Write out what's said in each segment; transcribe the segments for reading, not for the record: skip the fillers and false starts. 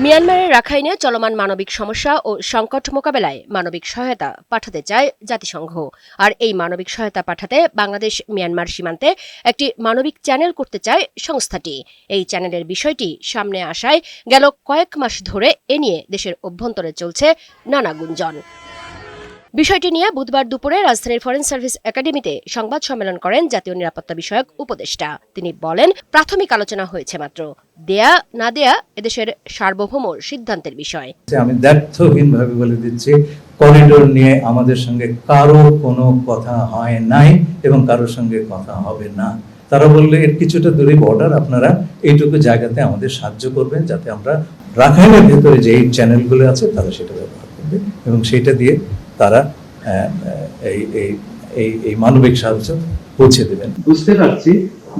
মিয়ানমারের রাখাইনে চলমান মানবিক সমস্যা ও সংকট মোকাবেলায় মানবিক সহায়তা পাঠাতে চায় জাতিসংঘ। আর এই মানবিক সহায়তা পাঠাতে বাংলাদেশ মিয়ানমার সীমান্তে একটি মানবিক চ্যানেল করতে চায় সংস্থাটি। এই চ্যানেলের বিষয়টি সামনে আসায় গেল কয়েক মাস ধরে এ নিয়ে দেশের অভ্যন্তরে চলছে নানা গুঞ্জন। বিষয়টি নিয়ে বুধবার দুপুরে রাজধানীর ফরেন সার্ভিস একাডেমিতে সংবাদ সম্মেলন করেন জাতীয় নিরাপত্তা বিষয়ক উপদেষ্টা। তিনি বলেন, প্রাথমিক আলোচনা হয়েছে মাত্র, দেয়া না দেয়া এদেশের সার্বভৌম সিদ্ধান্তের বিষয়। আমি দ্ব্যর্থহীনভাবে বলে দিচ্ছি, করিডোর নিয়ে আমাদের সঙ্গে কারো কোনো কথা হয় নাই এবং কারোর সঙ্গে কথা হবে না। তারা বললে এর কিছুটা দূরে বর্ডার, আপনারা এইটুকু জায়গাতে আমাদের সাহায্য করবেন যাতে আমরা রাখাইনের ভেতরে যে চ্যানেলগুলো আছে তারা সেটা ব্যবহার করবে এবং সেটা দিয়ে তারা এই মানবিক সাহায্য পৌঁছে দেবেন। বুঝতে পারছি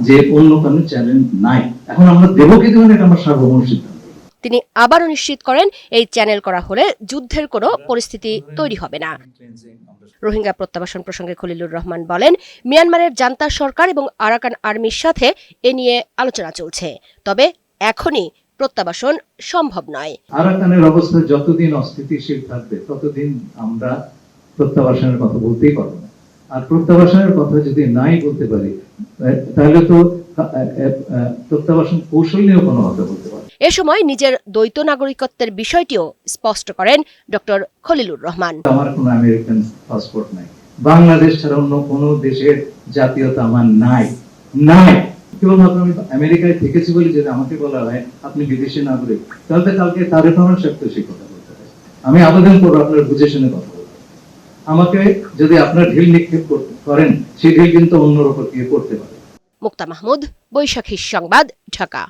যে অন্য কোনো চ্যালেঞ্জ নাই, এখন আমরা দেব কি দেব না এটা আমার সার্বভৌম সিদ্ধান্ত। তিনি আবারও নিশ্চিত করেন, এই চ্যানেল করা হলে যুদ্ধের কোনো পরিস্থিতি তৈরি হবে না। রোহিঙ্গা প্রত্যাবাসন প্রসঙ্গে খলিলুর রহমান বলেন, মিয়ানমারের জান্তা সরকার এবং আরাকান আর্মির সাথে এ নিয়ে আলোচনা চলছে, তবে এখনই প্রত্যাবাসন সম্ভব নয়। আরাকানের অবস্থা যতদিন অস্থিতিশীল থাকবে ততদিন আমরা প্রত্যাবাসনের কথা বলতেই পারবো না। আর প্রত্যাবাসনের কথা যদি নাই বলতে পারি তাহলে তো প্রত্যাবাসন কৌশল নিয়েও কোনো কথা বলতে পারি। এ সময় নিজের দ্বৈত নাগরিকত্বের বিষয়টিও স্পষ্ট করেন ডক্টর খলিলুর রহমান। আমার কোনো আমেরিকান পাসপোর্ট নাই, বাংলাদেশ ছাড়া অন্য কোনো দেশের জাতীয়তা আমার নাই। কেবলমাত্র আমি আমেরিকায় থেকেছি বলে যদি আমাকে বলা হয় আপনি বিদেশি নাগরিক, তাহলে কালকে তারেক রহমান সাহেব তো সেই কথা বলতে পারে। আমি আবেদন করবো আপনার বুঝে শুনে কথা বলতে। আমাকে যদি আপনার ঢিল নিক্ষেপ করেন, সেই ঢিল কিন্তু অন্যর উপর দিয়ে করতে পারে। মুক্তা মাহমুদ, বৈশাখী সংবাদ, ঢাকা।